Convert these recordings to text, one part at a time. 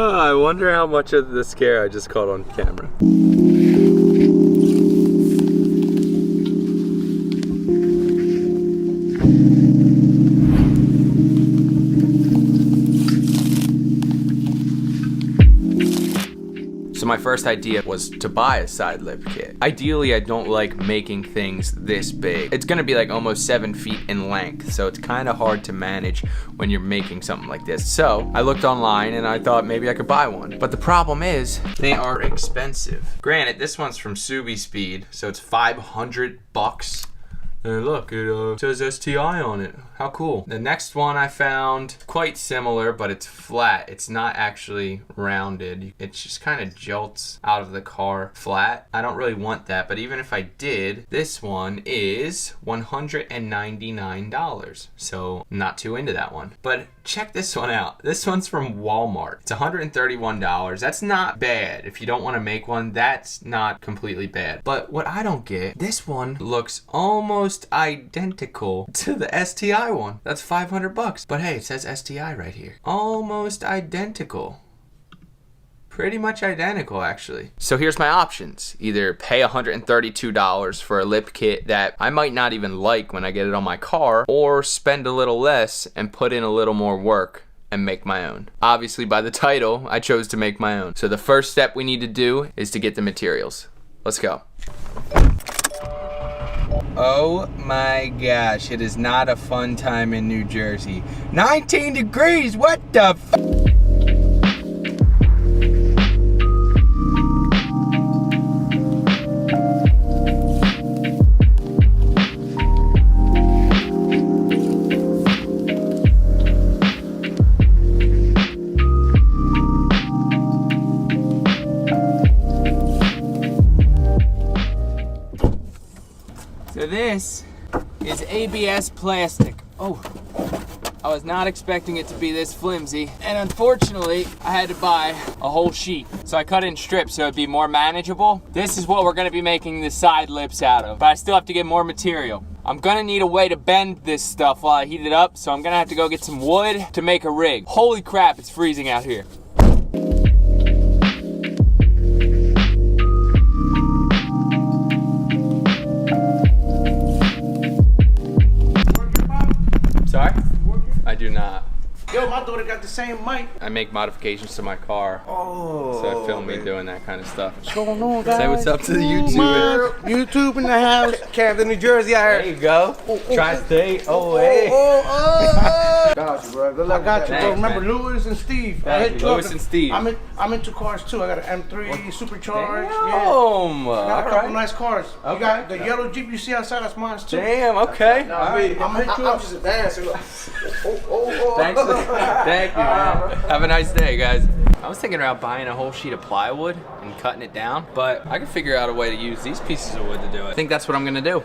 I wonder how much of the scare I just caught on camera. So my first idea was to buy a side lip kit. Ideally, I don't like making things this big. It's gonna be like almost 7 feet in length, so it's kind of hard to manage when you're making something like this. So I looked online and I thought maybe I could buy one. But the problem is, they are expensive. Granted, this one's from Subi Speed, so it's 500 bucks. And look, it says STI on it. How cool. The next one I found, quite similar, but it's flat. It's not actually rounded. It just kind of jolts out of the car flat. I don't really want that, but even if I did, this one is $199. So not too into that one. But check this one out. This one's from Walmart. It's $131. That's not bad. If you don't want to make one, that's not completely bad. But what I don't get, this one looks almost identical to the STI one. That's 500 bucks. But hey, it says STI right here. Almost identical. Pretty much identical, actually. So here's my options. Either pay $132 for a lip kit that I might not even like when I get it on my car, or spend a little less and put in a little more work and make my own. Obviously, by the title, I chose to make my own. So the first step we need to do is to get the materials. Let's go. Oh my gosh, it is not a fun time in New Jersey. 19 degrees, what the f? So this is ABS plastic. Oh, I was not expecting it to be this flimsy. And unfortunately, I had to buy a whole sheet. So I cut it in strips so it'd be more manageable. This is what we're gonna be making the side lips out of, but I still have to get more material. I'm gonna need a way to bend this stuff while I heat it up, so I'm gonna have to go get some wood to make a rig. Holy crap, it's freezing out here. Sorry? I do not. Yo, my daughter got the same mic. I make modifications to my car. Oh. So I film me doing that kind of stuff. What's going on, guys? Say what's up to the YouTubers. YouTube in the house. Camden, New Jersey, I heard. There you go. Tri-state. Oh, hey. Got you, bro. Good luck. I got you, bro. Thanks, Remember man. Lewis and Steve. Thank you, Lewis and Steve. I'm into cars too. I got an M3 supercharged. Damn. Yeah. Got a couple All right. nice cars. Okay. You got the yellow Jeep you see outside. That's mine too. Damn, okay. All right. I'm just advancing. Thanks. Thank you, man. Have a nice day, guys. I was thinking about buying a whole sheet of plywood and cutting it down, but I could figure out a way to use these pieces of wood to do it. I think that's what I'm gonna do.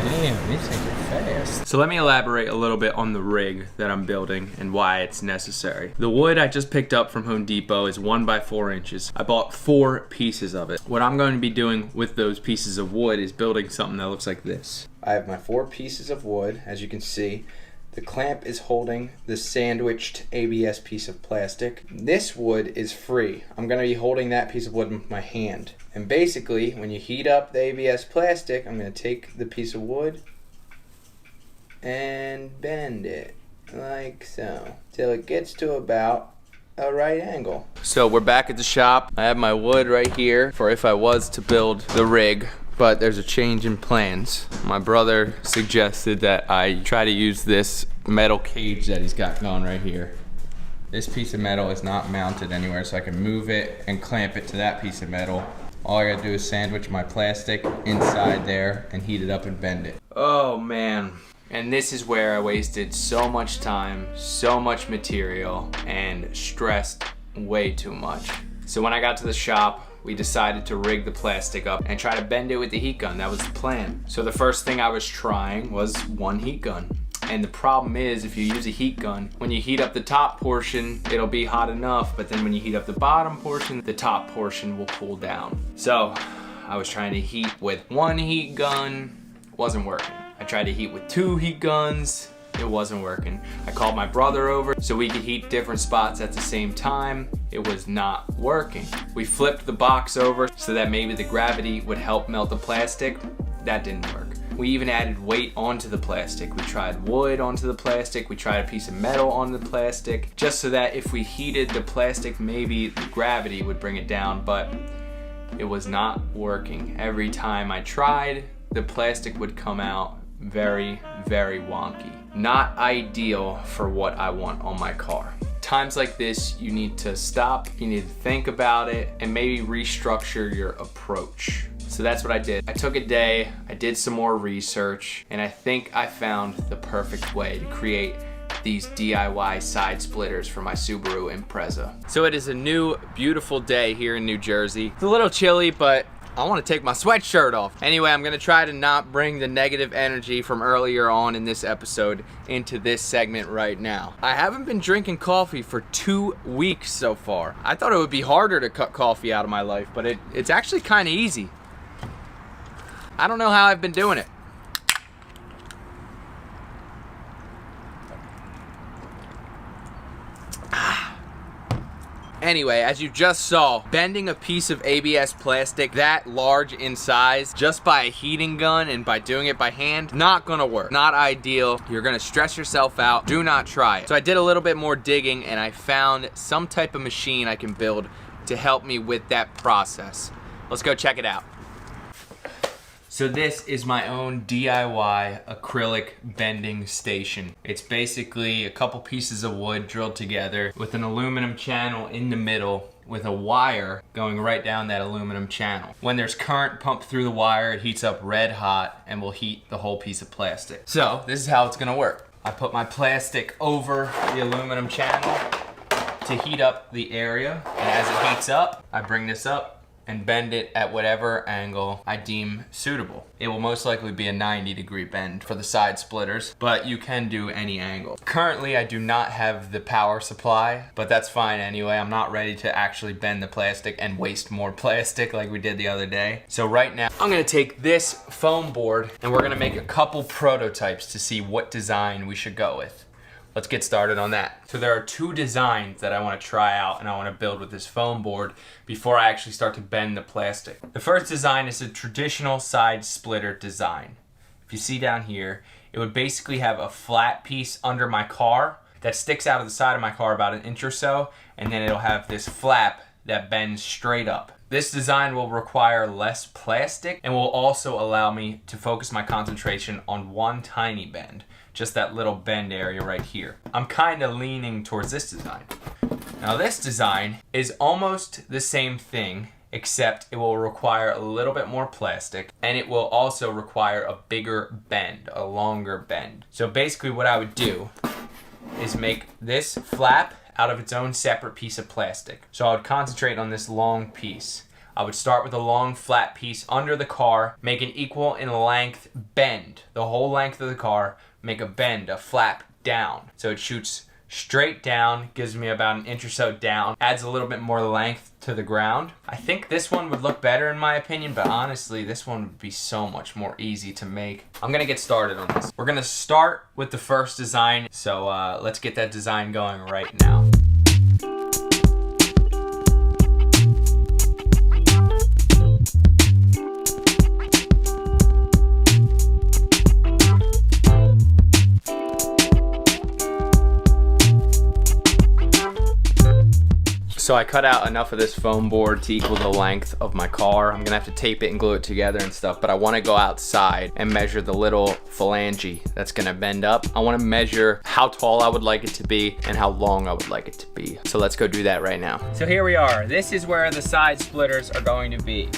Damn, these things are fast. So let me elaborate a little bit on the rig that I'm building and why it's necessary. The wood I just picked up from Home Depot is 1 by 4 inches. I bought 4 pieces of it. What I'm going to be doing with those pieces of wood is building something that looks like this. I have my 4 pieces of wood, as you can see. The clamp is holding the sandwiched ABS piece of plastic. This wood is free. I'm gonna be holding that piece of wood with my hand. And basically, when you heat up the ABS plastic, I'm gonna take the piece of wood and bend it like so, till it gets to about a right angle. So we're back at the shop. I have my wood right here for if I was to build the rig. But there's a change in plans. My brother suggested that I try to use this metal cage that he's got going right here. This piece of metal is not mounted anywhere, so I can move it and clamp it to that piece of metal. All I gotta do is sandwich my plastic inside there and heat it up and bend it. Oh man. And this is where I wasted so much time, so much material, and stressed way too much. So when I got to the shop, we decided to rig the plastic up and try to bend it with the heat gun. That was the plan. So the first thing I was trying was one heat gun. And the problem is, if you use a heat gun, when you heat up the top portion, it'll be hot enough, but then when you heat up the bottom portion, the top portion will cool down. So I was trying to heat with one heat gun, wasn't working. I tried to heat with 2 heat guns, It wasn't working. I called my brother over so we could heat different spots at the same time. It was not working. We flipped the box over so that maybe the gravity would help melt the plastic. That didn't work. We even added weight onto the plastic. We tried wood onto the plastic. We tried a piece of metal on the plastic, just so that if we heated the plastic, maybe the gravity would bring it down, but it was not working. Every time I tried, the plastic would come out very, very wonky. Not ideal for what I want on my car. Times like this, you need to stop, you need to think about it, and maybe restructure your approach. So that's what I did. I took a day, I did some more research, and I think I found the perfect way to create these DIY side splitters for my Subaru Impreza. So it is a new, beautiful day here in New Jersey. It's a little chilly, but I want to take my sweatshirt off. Anyway, I'm gonna try to not bring the negative energy from earlier on in this episode into this segment right now. I haven't been drinking coffee for 2 weeks so far. I thought it would be harder to cut coffee out of my life, but it's actually kind of easy. I don't know how I've been doing it. Anyway, as you just saw, bending a piece of ABS plastic that large in size just by a heating gun and by doing it by hand, not gonna work. Not ideal. You're gonna stress yourself out. Do not try it. So I did a little bit more digging and I found some type of machine I can build to help me with that process. Let's go check it out. So this is my own DIY acrylic bending station. It's basically a couple pieces of wood drilled together with an aluminum channel in the middle with a wire going right down that aluminum channel. When there's current pumped through the wire, it heats up red hot and will heat the whole piece of plastic. So this is how it's gonna work. I put my plastic over the aluminum channel to heat up the area, and as it heats up, I bring this up and bend it at whatever angle I deem suitable. It will most likely be a 90-degree bend for the side splitters, but you can do any angle. Currently, I do not have the power supply, but that's fine anyway. I'm not ready to actually bend the plastic and waste more plastic like we did the other day. So right now, I'm gonna take this foam board and we're gonna make a couple prototypes to see what design we should go with. Let's get started on that. So there are 2 designs that I want to try out and I want to build with this foam board before I actually start to bend the plastic. The first design is a traditional side splitter design. If you see down here, it would basically have a flat piece under my car that sticks out of the side of my car about an inch or so, and then it'll have this flap that bends straight up. This design will require less plastic and will also allow me to focus my concentration on one tiny bend, just that little bend area right here. I'm kind of leaning towards this design. Now this design is almost the same thing, except it will require a little bit more plastic and it will also require a bigger bend, a longer bend. So basically what I would do is make this flap out of its own separate piece of plastic. So I would concentrate on this long piece. I would start with a long flat piece under the car, make an equal in length bend, the whole length of the car, make a bend, a flap down. So it shoots straight down, gives me about an inch or so down, adds a little bit more length to the ground. I think this one would look better in my opinion, but honestly, this one would be so much more easy to make. I'm gonna get started on this. We're gonna start with the first design, so let's get that design going right now. So I cut out enough of this foam board to equal the length of my car. I'm gonna have to tape it and glue it together and stuff, but I wanna go outside and measure the little phalange that's gonna bend up. I wanna measure how tall I would like it to be and how long I would like it to be. So let's go do that right now. So here we are. This is where the side splitters are going to be.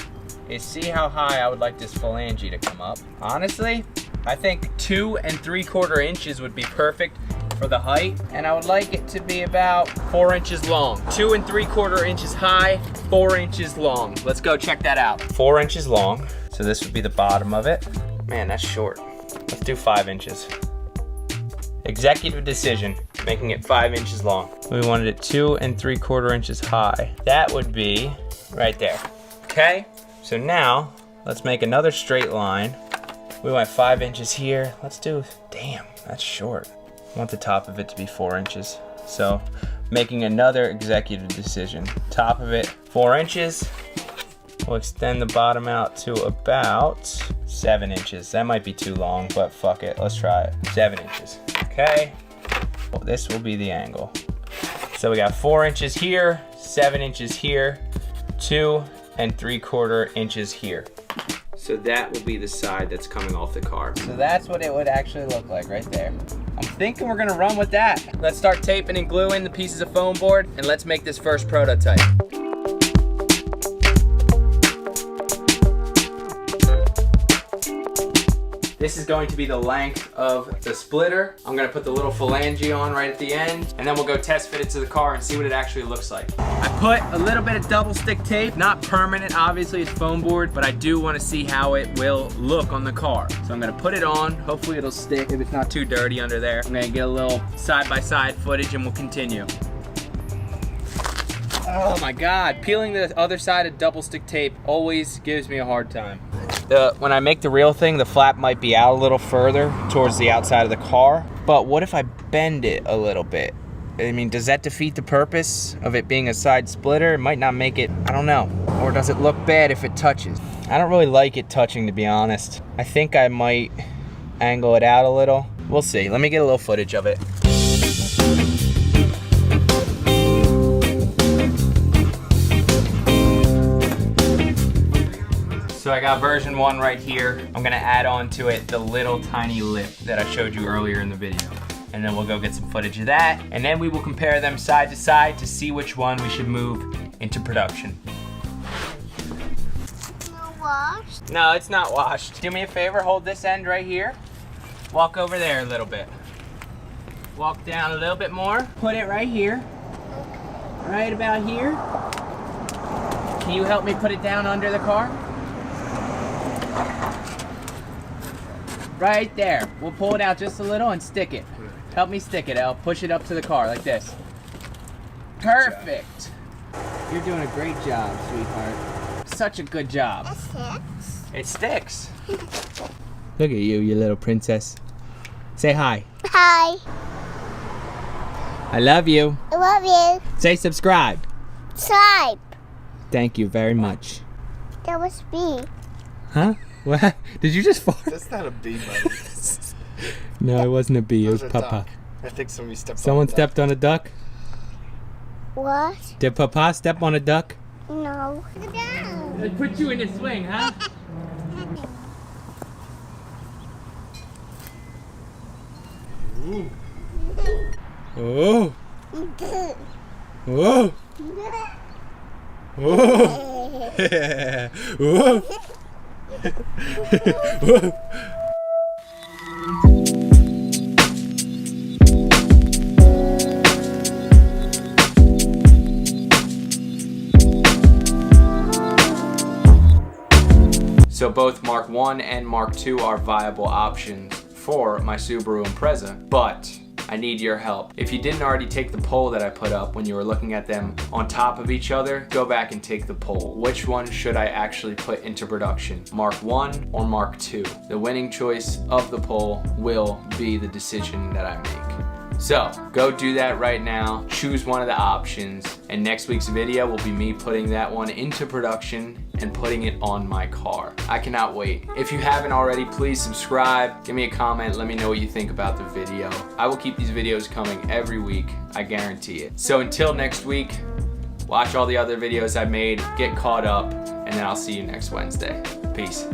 See how high I would like this phalange to come up. Honestly, I think 2 3/4 inches would be perfect for the height, and I would like it to be about 4 inches long. 2 3/4 inches high, 4 inches long. Let's go check that out. 4 inches long, so this would be the bottom of it. Man, that's short. Let's do 5 inches. Executive decision, making it 5 inches long. We wanted it 2 3/4 inches high. That would be right there, okay? So now, let's make another straight line. We went 5 inches here. Let's do, damn, that's short. I want the top of it to be 4 inches. So making another executive decision. Top of it, 4 inches. We'll extend the bottom out to about 7 inches. That might be too long, but fuck it, let's try it. 7 inches, okay? Well, this will be the angle. So we got 4 inches here, 7 inches here, 2 3/4 inches here. So that will be the side that's coming off the car. So that's what it would actually look like right there. I'm thinking we're gonna run with that. Let's start taping and gluing the pieces of foam board, and let's make this first prototype. This is going to be the length of the splitter. I'm gonna put the little phalange on right at the end, and then we'll go test fit it to the car and see what it actually looks like. I put a little bit of double stick tape, not permanent, obviously it's foam board, but I do wanna see how it will look on the car. So I'm gonna put it on, hopefully it'll stick if it's not too dirty under there. I'm gonna get a little side-by-side footage and we'll continue. Oh my God, peeling the other side of double stick tape always gives me a hard time. When I make the real thing, the flap might be out a little further towards the outside of the car. But what if I bend it a little bit? I mean, does that defeat the purpose of it being a side splitter? It might not make it, I don't know. Or does it look bad if it touches? I don't really like it touching, to be honest. I think I might angle it out a little. We'll see. Let me get a little footage of it. So I got version 1 right here. I'm gonna add on to it the little tiny lip that I showed you earlier in the video. And then we'll go get some footage of that. And then we will compare them side to side to see which one we should move into production. Not washed? No, it's not washed. Do me a favor, hold this end right here. Walk over there a little bit. Walk down a little bit more. Put it right here. Right about here. Can you help me put it down under the car? Right there. We'll pull it out just a little and stick it. Help me stick it. I'll push it up to the car like this. Perfect. You're doing a great job, sweetheart. Such a good job. It sticks. Look at you, you little princess. Say hi. Hi. I love you. I love you. Say subscribe. Subscribe. Thank you very much. That was me. Huh? What? Did you just fart? That's not a bee, buddy. No, it wasn't a bee. It was That a Papa. duck. I think somebody stepped Someone on a duck. stepped on a duck? What? Did Papa step on a duck? No. Down. It put you in a swing, huh? Ooh. Oh. Oh. Oh. Oh. So both Mark 1 and Mark 2 are viable options for my Subaru Impreza, but I need your help. If you didn't already take the poll that I put up when you were looking at them on top of each other, go back and take the poll. Which one should I actually put into production? Mark 1 or Mark 2? The winning choice of the poll will be the decision that I make. So go do that right now, choose one of the options, and next week's video will be me putting that one into production and putting it on my car. I cannot wait. If you haven't already, please subscribe, give me a comment, let me know what you think about the video. I will keep these videos coming every week, I guarantee it. So until next week, watch all the other videos I made, get caught up, and then I'll see you next Wednesday. Peace.